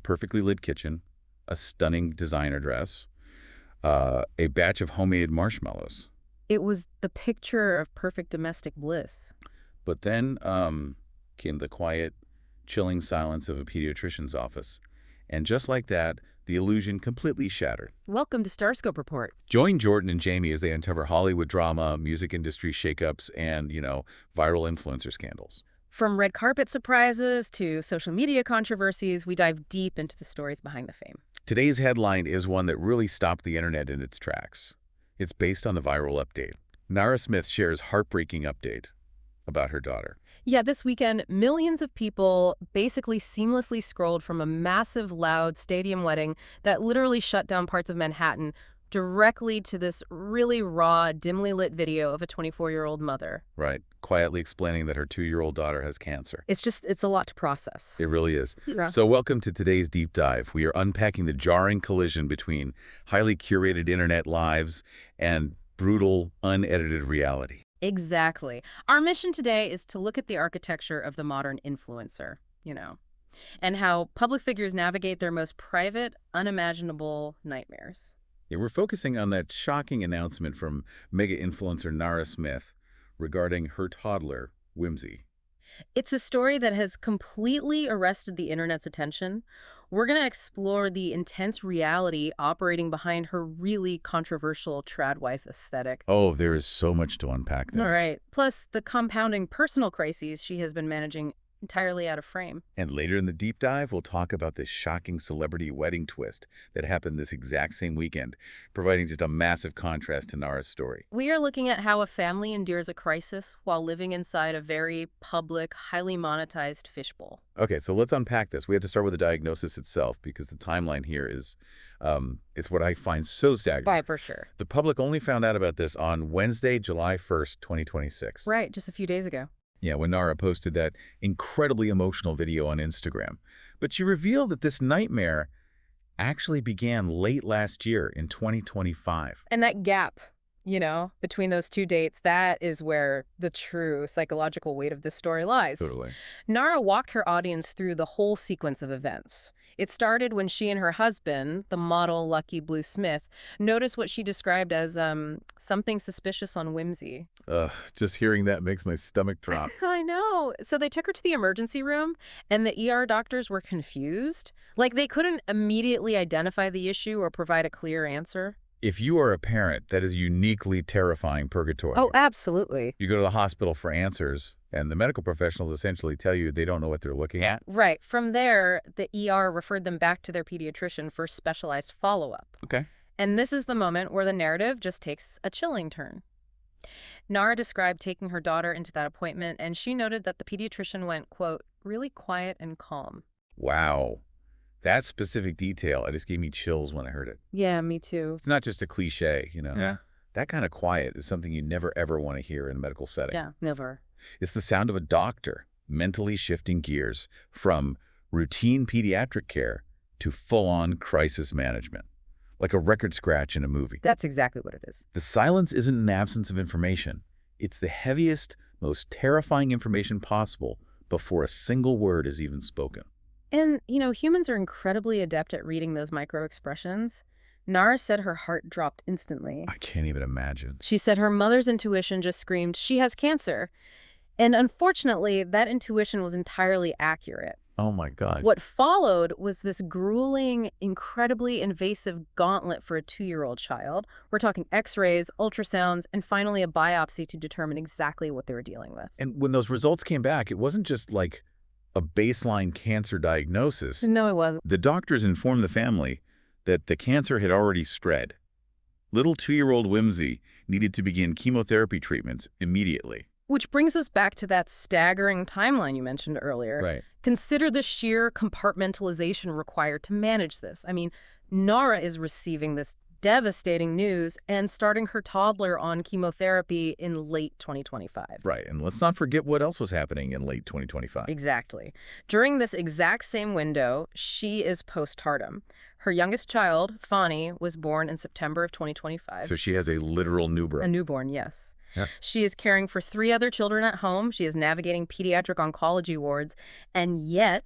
perfectly lit kitchen, a stunning designer dress, a batch of homemade marshmallows. It was the picture of perfect domestic bliss. But then came the quiet, chilling silence of a pediatrician's office. And just like that, the illusion completely shattered. Welcome to Starscope Report. Join Jordan and Jamie as they uncover Hollywood drama, music industry shakeups, and, viral influencer scandals. From red carpet surprises to social media controversies, we dive deep into the stories behind the fame. Today's headline is one that really stopped the internet in its tracks. It's based on the viral update. Nara Smith shares heartbreaking update about her daughter. Yeah, this weekend, millions of people basically seamlessly scrolled from a massive, loud stadium wedding that literally shut down parts of Manhattan directly to this really raw, dimly lit video of a 24-year-old mother. Right. Quietly explaining that her 2-year-old daughter has cancer. It's a lot to process. It really is. Yeah. So welcome to today's deep dive. We are unpacking the jarring collision between highly curated internet lives and brutal, unedited reality. Exactly. Our mission today is to look at the architecture of the modern influencer, and how public figures navigate their most private, unimaginable nightmares. Yeah, we're focusing on that shocking announcement from mega influencer Nara Smith regarding her toddler, Whimsy. It's a story that has completely arrested the internet's attention. We're going to explore the intense reality operating behind her really controversial trad wife aesthetic. Oh, there is so much to unpack there. All right. Plus, the compounding personal crises she has been managing entirely out of frame. And later in the deep dive, we'll talk about this shocking celebrity wedding twist that happened this exact same weekend, providing just a massive contrast to Nara's story. We are looking at how a family endures a crisis while living inside a very public, highly monetized fishbowl. Okay, so let's unpack this. We have to start with the diagnosis itself because the timeline here is it's what I find so staggering. Right, for sure. The public only found out about this on Wednesday, July 1st, 2026. Right, just a few days ago. Yeah, when Nara posted that incredibly emotional video on Instagram. But she revealed that this nightmare actually began late last year in 2025. And that gap, between those two dates, that is where the true psychological weight of this story lies. Totally. Nara walked her audience through the whole sequence of events. It started when she and her husband, the model Lucky Blue Smith, noticed what she described as something suspicious on Whimsy. Just hearing that makes my stomach drop. I know. So they took her to the emergency room, and the ER doctors were confused. Like, they couldn't immediately identify the issue or provide a clear answer. If you are a parent, that is uniquely terrifying purgatory. Oh, absolutely. You go to the hospital for answers, and the medical professionals essentially tell you they don't know what they're looking at. Right. From there, the ER referred them back to their pediatrician for specialized follow-up. Okay. And this is the moment where the narrative just takes a chilling turn. Nara described taking her daughter into that appointment, and she noted that the pediatrician went, quote, really quiet and calm. Wow. That specific detail, it just gave me chills when I heard it. Yeah, me too. It's not just a cliche, Yeah. That kind of quiet is something you never, ever want to hear in a medical setting. Yeah, never. It's the sound of a doctor mentally shifting gears from routine pediatric care to full-on crisis management, like a record scratch in a movie. That's exactly what it is. The silence isn't an absence of information. It's the heaviest, most terrifying information possible before a single word is even spoken. And, humans are incredibly adept at reading those micro-expressions. Nara said her heart dropped instantly. I can't even imagine. She said her mother's intuition just screamed, she has cancer. And unfortunately, that intuition was entirely accurate. Oh my gosh. What followed was this grueling, incredibly invasive gauntlet for a 2-year-old child. We're talking x-rays, ultrasounds, and finally a biopsy to determine exactly what they were dealing with. And when those results came back, it wasn't just like a baseline cancer diagnosis. No, it wasn't. The doctors informed the family that the cancer had already spread. Little 2-year-old Whimsy needed to begin chemotherapy treatments immediately. Which brings us back to that staggering timeline you mentioned earlier. Right. Consider the sheer compartmentalization required to manage this. I mean, Nara is receiving this devastating news and starting her toddler on chemotherapy in late 2025. Right, and let's not forget what else was happening in late 2025. Exactly. During this exact same window, she is postpartum. Her youngest child, Fani, was born in September of 2025. So she has a literal A newborn. newborn, yes. Yeah. She is caring for 3 other children at home. She is navigating pediatric oncology wards. And yet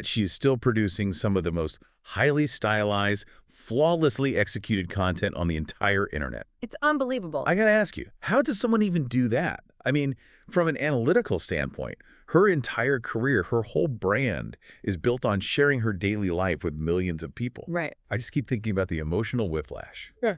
she's still producing some of the most highly stylized, flawlessly executed content on the entire internet. it's unbelievable. I gotta ask you, how does someone even do that? I mean, from an analytical standpoint, her entire career, her whole brand is built on sharing her daily life with millions of people. Right. I just keep thinking about the emotional whiplash. Yeah.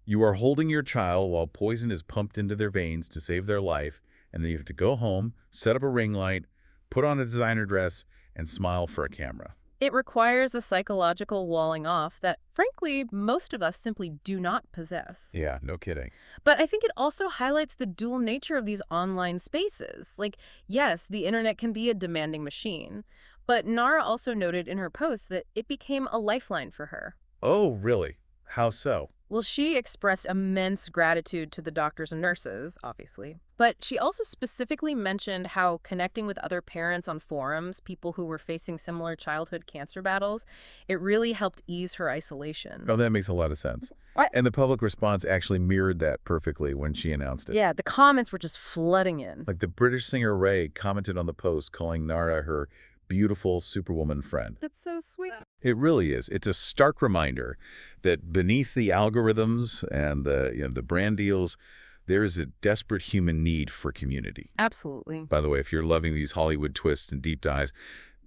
You are holding your child while poison is pumped into their veins to save their life, and then you have to go home, set up a ring light, put on a designer dress, and smile for a camera. It requires a psychological walling off that, frankly, most of us simply do not possess. Yeah, no kidding. But I think it also highlights the dual nature of these online spaces. Like, yes, the internet can be a demanding machine, but Nara also noted in her post that it became a lifeline for her. Oh, really? How so? Well, she expressed immense gratitude to the doctors and nurses, obviously. But she also specifically mentioned how connecting with other parents on forums, people who were facing similar childhood cancer battles, it really helped ease her isolation. Oh, that makes a lot of sense. What? And the public response actually mirrored that perfectly when she announced it. Yeah, the comments were just flooding in. Like the British singer Ray commented on the post calling Nara her beautiful superwoman friend. That's so sweet. It really is. It's a stark reminder that beneath the algorithms and the brand deals, there is a desperate human need for community. Absolutely. By the way, if you're loving these Hollywood twists and deep dives,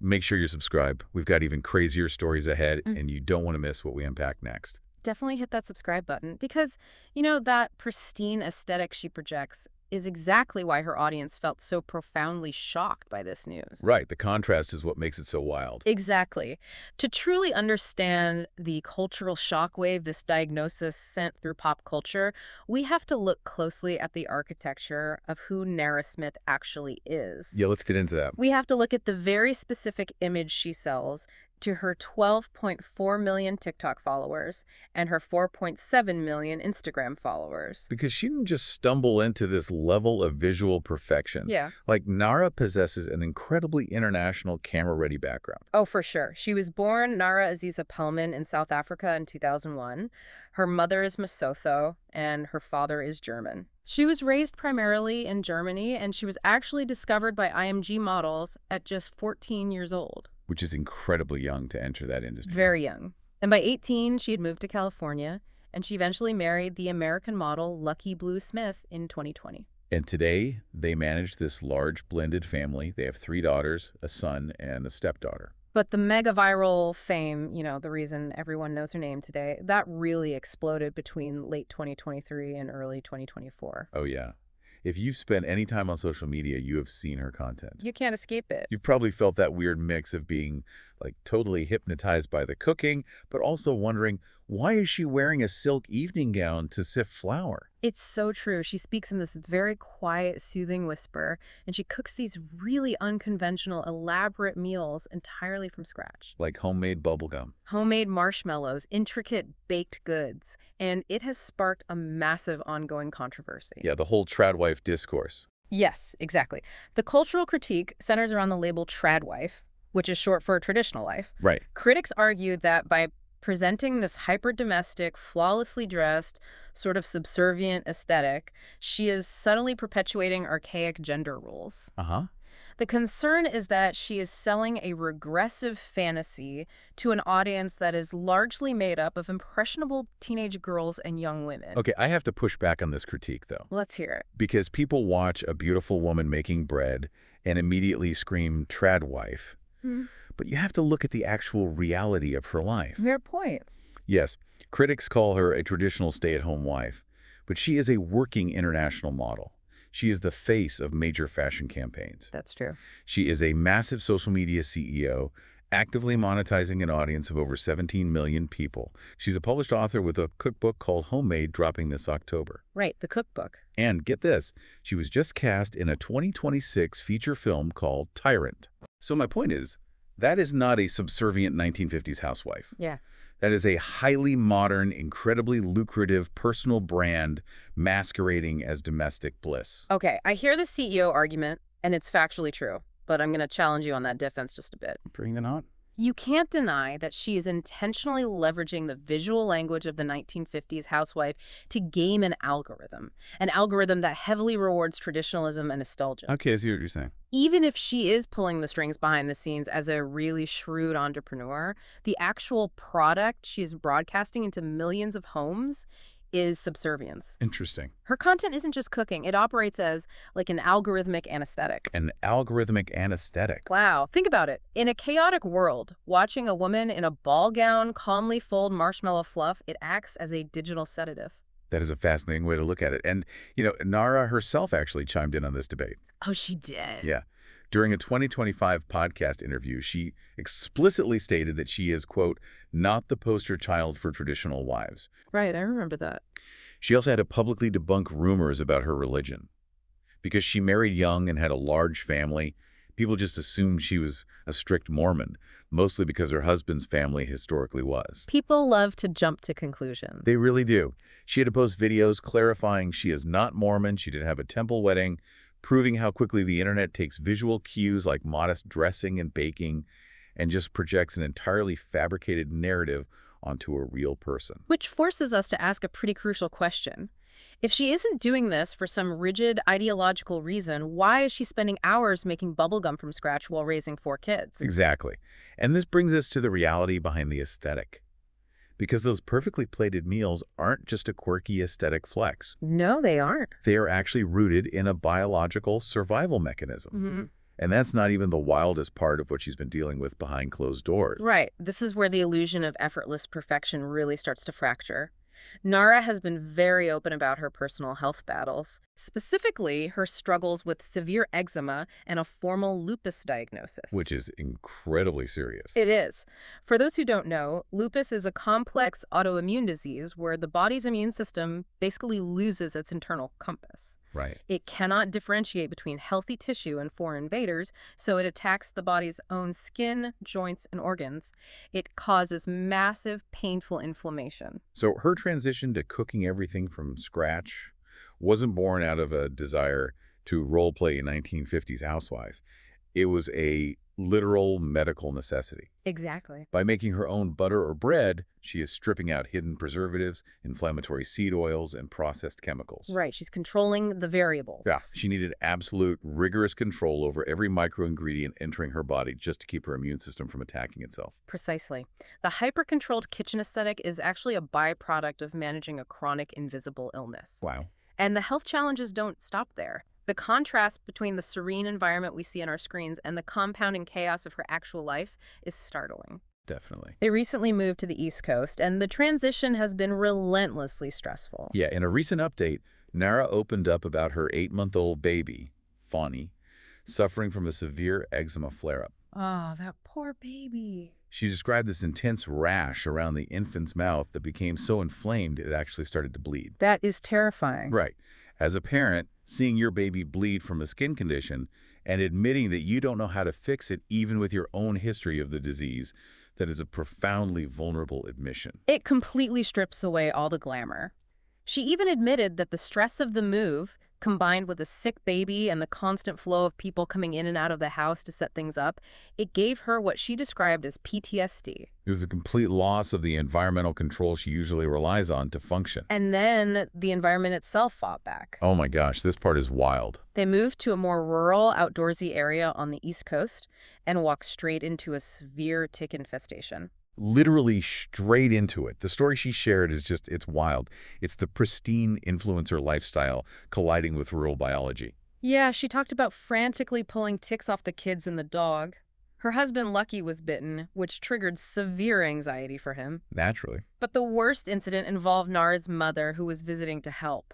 make sure you're subscribed. We've got even crazier stories ahead, and you don't want to miss what we unpack next. Definitely hit that subscribe button because, you know, that pristine aesthetic she projects is exactly why her audience felt so profoundly shocked by this news. Right. The contrast is what makes it so wild. Exactly. To truly understand the cultural shockwave this diagnosis sent through pop culture, we have to look closely at the architecture of who Nara Smith actually is. Yeah, let's get into that. We have to look at the very specific image she sells to her 12.4 million TikTok followers and her 4.7 million Instagram followers. Because she didn't just stumble into this level of visual perfection. Yeah. Like, Nara possesses an incredibly international camera-ready background. Oh, for sure. She was born Nara Aziza Pelman in South Africa in 2001. Her mother is Lesotho, and her father is German. She was raised primarily in Germany, and she was actually discovered by IMG models at just 14 years old. Which is incredibly young to enter that industry. Very young. And by 18, she had moved to California, and she eventually married the American model Lucky Blue Smith in 2020. And today, they manage this large blended family. They have 3 daughters, a son, and a stepdaughter. But the mega viral fame, you know, the reason everyone knows her name today, that really exploded between late 2023 and early 2024. Oh, yeah. If you've spent any time on social media, you have seen her content. You can't escape it. You've probably felt that weird mix of being like totally hypnotized by the cooking, but also wondering, why is she wearing a silk evening gown to sift flour? It's so true. She speaks in this very quiet, soothing whisper, and she cooks these really unconventional, elaborate meals entirely from scratch. Like homemade bubblegum. Homemade marshmallows, intricate baked goods, and it has sparked a massive ongoing controversy. Yeah, the whole tradwife discourse. Yes, exactly. The cultural critique centers around the label tradwife, which is short for traditional wife. Right. Critics argue that by presenting this hyper-domestic, flawlessly dressed, sort of subservient aesthetic, she is subtly perpetuating archaic gender roles. Uh-huh. The concern is that she is selling a regressive fantasy to an audience that is largely made up of impressionable teenage girls and young women. Okay, I have to push back on this critique, though. Let's hear it. Because people watch a beautiful woman making bread and immediately scream tradwife. But you have to look at the actual reality of her life. Fair point. Yes, critics call her a traditional stay-at-home wife, but she is a working international model. She is the face of major fashion campaigns. That's true. She is a massive social media CEO, actively monetizing an audience of over 17 million people. She's a published author with a cookbook called Homemade, dropping this October. Right, the cookbook. And get this, she was just cast in a 2026 feature film called Tyrant. So my point is, that is not a subservient 1950s housewife. Yeah. That is a highly modern, incredibly lucrative personal brand masquerading as domestic bliss. Okay, I hear the CEO argument, and it's factually true, but I'm going to challenge you on that defense just a bit. Bring that on. You can't deny that she is intentionally leveraging the visual language of the 1950s housewife to game an algorithm that heavily rewards traditionalism and nostalgia. Okay, I see what you're saying. Even if she is pulling the strings behind the scenes as a really shrewd entrepreneur, the actual product she's broadcasting into millions of homes is subservience. Interesting. Her content isn't just cooking. It operates as like an algorithmic anesthetic. An algorithmic anesthetic. Wow. Think about it. In a chaotic world, watching a woman in a ball gown calmly fold marshmallow fluff, it acts as a digital sedative. That is a fascinating way to look at it. And, Nara herself actually chimed in on this debate. Oh, she did. Yeah. During a 2025 podcast interview, she explicitly stated that she is, quote, not the poster child for traditional wives. Right, I remember that. She also had to publicly debunk rumors about her religion. Because she married young and had a large family, people just assumed she was a strict Mormon, mostly because her husband's family historically was. People love to jump to conclusions. They really do. She had to post videos clarifying she is not Mormon, she didn't have a temple wedding, proving how quickly the internet takes visual cues like modest dressing and baking and just projects an entirely fabricated narrative onto a real person. Which forces us to ask a pretty crucial question. If she isn't doing this for some rigid ideological reason, why is she spending hours making bubblegum from scratch while raising 4 kids? Exactly. And this brings us to the reality behind the aesthetic. Because those perfectly plated meals aren't just a quirky aesthetic flex. No, they aren't. They are actually rooted in a biological survival mechanism. Mm-hmm. And that's not even the wildest part of what she's been dealing with behind closed doors. Right. This is where the illusion of effortless perfection really starts to fracture. Nara has been very open about her personal health battles, specifically her struggles with severe eczema and a formal lupus diagnosis. Which is incredibly serious. It is. For those who don't know, lupus is a complex autoimmune disease where the body's immune system basically loses its internal compass. Right. It cannot differentiate between healthy tissue and foreign invaders, so it attacks the body's own skin, joints, and organs. It causes massive, painful inflammation. So her transition to cooking everything from scratch wasn't born out of a desire to role-play a 1950s housewife. It was a literal medical necessity. Exactly. By making her own butter or bread, she is stripping out hidden preservatives, inflammatory seed oils, and processed chemicals. Right. She's controlling the variables. Yeah. She needed absolute, rigorous control over every microingredient entering her body just to keep her immune system from attacking itself. Precisely. The hyper-controlled kitchen aesthetic is actually a byproduct of managing a chronic invisible illness. Wow. And the health challenges don't stop there. The contrast between the serene environment we see on our screens and the compounding chaos of her actual life is startling. Definitely. They recently moved to the East Coast, and the transition has been relentlessly stressful. Yeah, in a recent update, Nara opened up about her 8-month-old baby, Fawny, suffering from a severe eczema flare-up. Oh, that poor baby. She described this intense rash around the infant's mouth that became so inflamed it actually started to bleed. That is terrifying. Right. As a parent, seeing your baby bleed from a skin condition and admitting that you don't know how to fix it even with your own history of the disease, that is a profoundly vulnerable admission. It completely strips away all the glamour. She even admitted that the stress of the move, combined with a sick baby and the constant flow of people coming in and out of the house to set things up, it gave her what she described as PTSD. It was a complete loss of the environmental control she usually relies on to function. And then the environment itself fought back. Oh my gosh, this part is wild. They moved to a more rural, outdoorsy area on the East Coast and walked straight into a severe tick infestation. Literally straight into it. The story she shared is just, it's wild. It's the pristine influencer lifestyle colliding with rural biology. Yeah, she talked about frantically pulling ticks off the kids and the dog. Her husband, Lucky, was bitten, which triggered severe anxiety for him. Naturally. But the worst incident involved Nara's mother, who was visiting to help.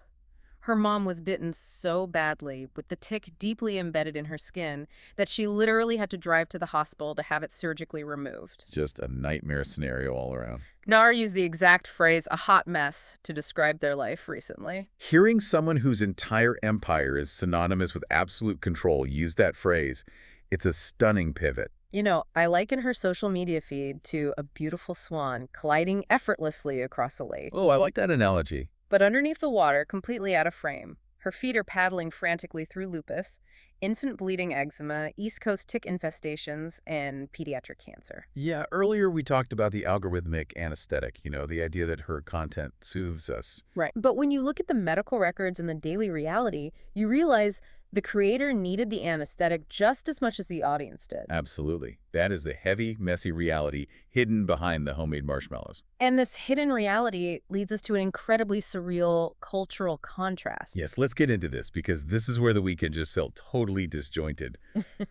Her mom was bitten so badly, with the tick deeply embedded in her skin, that she literally had to drive to the hospital to have it surgically removed. Just a nightmare scenario all around. Nara used the exact phrase, a hot mess, to describe their life recently. Hearing someone whose entire empire is synonymous with absolute control use that phrase, it's a stunning pivot. You know, I liken her social media feed to a beautiful swan gliding effortlessly across a lake. Oh, I like that analogy. But underneath the water, completely out of frame, her feet are paddling frantically through lupus, infant bleeding eczema, East Coast tick infestations, and pediatric cancer. Yeah, earlier we talked about the algorithmic anesthetic, the idea that her content soothes us. Right. But when you look at the medical records and the daily reality, you realize the creator needed the anesthetic just as much as the audience did. Absolutely. That is the heavy, messy reality hidden behind the homemade marshmallows. And this hidden reality leads us to an incredibly surreal cultural contrast. Yes, let's get into this because this is where the weekend just felt totally disjointed.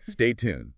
Stay tuned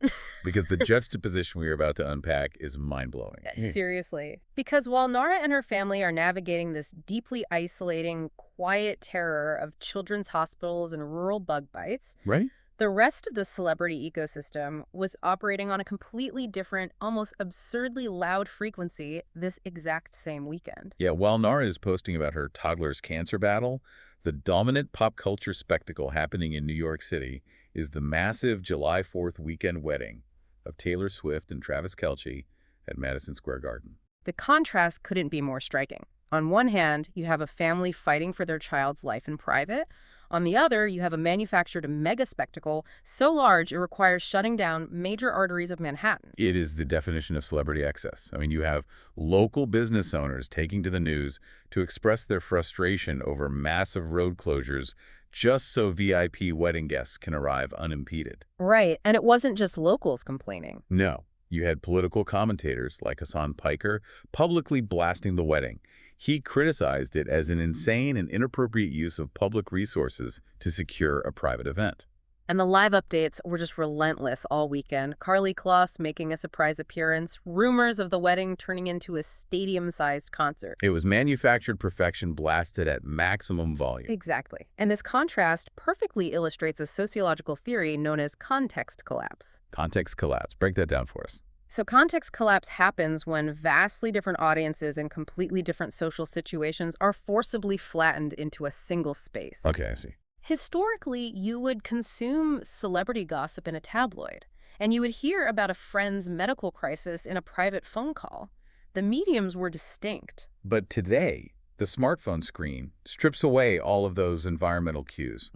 because the juxtaposition we are about to unpack is mind-blowing. Seriously. Because while Nara and her family are navigating this deeply isolating, quiet terror of children's hospitals and rural bug bites, Right? the rest of the celebrity ecosystem was operating on a completely different, almost absurdly loud frequency this exact same weekend. Yeah, while Nara is posting about her toddler's cancer battle, the dominant pop culture spectacle happening in New York City is the massive July 4th weekend wedding of Taylor Swift and Travis Kelce at Madison Square Garden. The contrast couldn't be more striking. On one hand, you have a family fighting for their child's life in private. On the other, you have a manufactured mega spectacle so large it requires shutting down major arteries of Manhattan. It is the definition of celebrity excess. I mean, you have local business owners taking to the news to express their frustration over massive road closures just so VIP wedding guests can arrive unimpeded. Right, and it wasn't just locals complaining. No, you had political commentators like Hassan Piker publicly blasting the wedding. He criticized it as an insane and inappropriate use of public resources to secure a private event. And the live updates were just relentless all weekend. Carly Kloss making a surprise appearance, rumors of the wedding turning into a stadium-sized concert. It was manufactured perfection blasted at maximum volume. Exactly. And this contrast perfectly illustrates a sociological theory known as context collapse. Context collapse. Break that down for us. So context collapse happens when vastly different audiences in completely different social situations are forcibly flattened into a single space. Okay, I see. Historically, you would consume celebrity gossip in a tabloid, and you would hear about a friend's medical crisis in a private phone call. The mediums were distinct. But today, the smartphone screen strips away all of those environmental cues.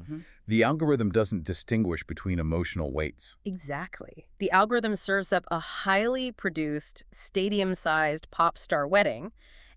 The algorithm doesn't distinguish between emotional weights. Exactly. The algorithm serves up a highly produced, stadium-sized pop star wedding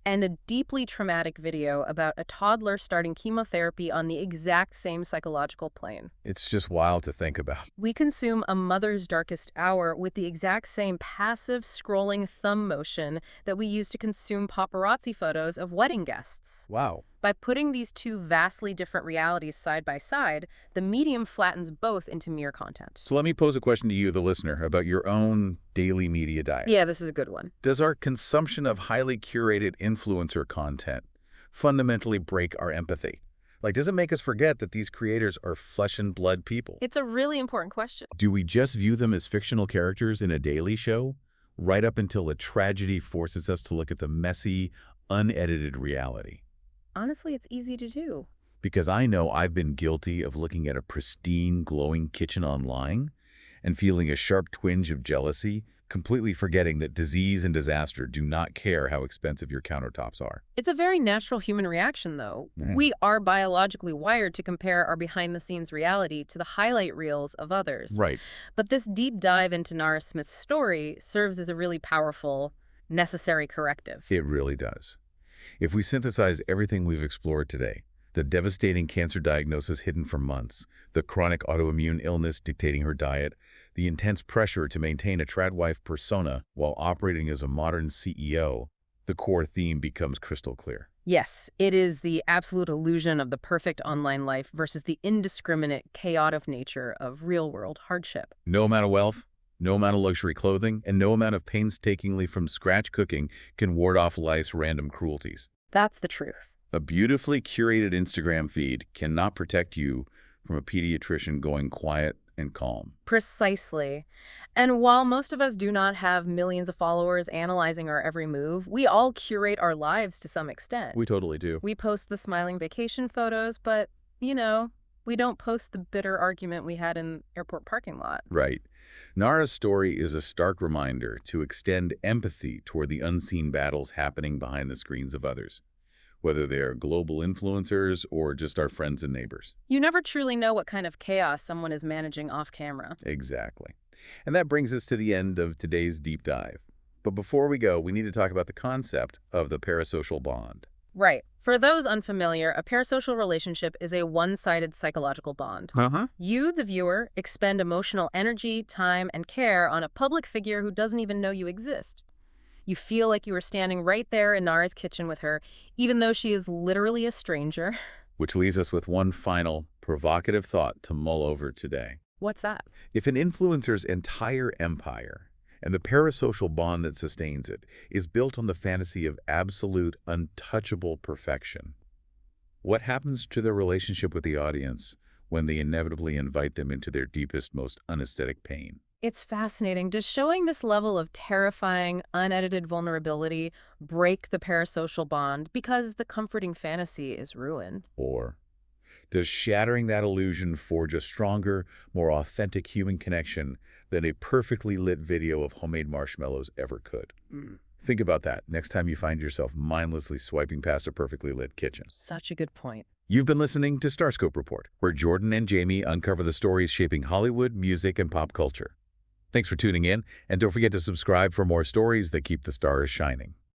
and a deeply traumatic video about a toddler starting chemotherapy on the exact same psychological plane. It's just wild to think about. We consume a mother's darkest hour with the exact same passive scrolling thumb motion that we use to consume paparazzi photos of wedding guests. Wow. By putting these two vastly different realities side by side, the medium flattens both into mere content. So let me pose a question to you, the listener, about your own daily media diet. Yeah, this is a good one. Does our consumption of highly curated influencer content fundamentally break our empathy? Like, does it make us forget that these creators are flesh and blood people? It's a really important question. Do we just view them as fictional characters in a daily show, right up until a tragedy forces us to look at the messy, unedited reality? Honestly, it's easy to do. Because I know I've been guilty of looking at a pristine, glowing kitchen online and feeling a sharp twinge of jealousy, completely forgetting that disease and disaster do not care how expensive your countertops are. It's a very natural human reaction, though. Yeah. We are biologically wired to compare our behind-the-scenes reality to the highlight reels of others. Right. But this deep dive into Nara Smith's story serves as a really powerful, necessary corrective. It really does. If we synthesize everything we've explored today, the devastating cancer diagnosis hidden for months, the chronic autoimmune illness dictating her diet, the intense pressure to maintain a tradwife persona while operating as a modern CEO, the core theme becomes crystal clear. Yes, it is the absolute illusion of the perfect online life versus the indiscriminate, chaotic nature of real-world hardship. No amount of wealth, no amount of luxury clothing, and no amount of painstakingly from scratch cooking can ward off life's random cruelties. That's the truth. A beautifully curated Instagram feed cannot protect you from a pediatrician going quiet and calm. Precisely. And while most of us do not have millions of followers analyzing our every move, we all curate our lives to some extent. We totally do. We post the smiling vacation photos, but, we don't post the bitter argument we had in airport parking lot. Right. Nara's story is a stark reminder to extend empathy toward the unseen battles happening behind the screens of others. whether they are global influencers or just our friends and neighbors. You never truly know what kind of chaos someone is managing off camera. Exactly. And that brings us to the end of today's deep dive. But before we go, we need to talk about the concept of the parasocial bond. Right. For those unfamiliar, a parasocial relationship is a one-sided psychological bond. You, the viewer, expend emotional energy, time, and care on a public figure who doesn't even know you exist. You feel like you are standing right there in Nara's kitchen with her, even though she is literally a stranger. Which leaves us with one final provocative thought to mull over today. What's that? If an influencer's entire empire and the parasocial bond that sustains it is built on the fantasy of absolute, untouchable perfection, what happens to their relationship with the audience when they inevitably invite them into their deepest, most unaesthetic pain? It's fascinating. Does showing this level of terrifying, unedited vulnerability break the parasocial bond because the comforting fantasy is ruined? Or does shattering that illusion forge a stronger, more authentic human connection than a perfectly lit video of homemade marshmallows ever could? Think about that next time you find yourself mindlessly swiping past a perfectly lit kitchen. Such a good point. You've been listening to Starscope Report, where Jordan and Jamie uncover the stories shaping Hollywood, music, and pop culture. Thanks for tuning in, and don't forget to subscribe for more stories that keep the stars shining.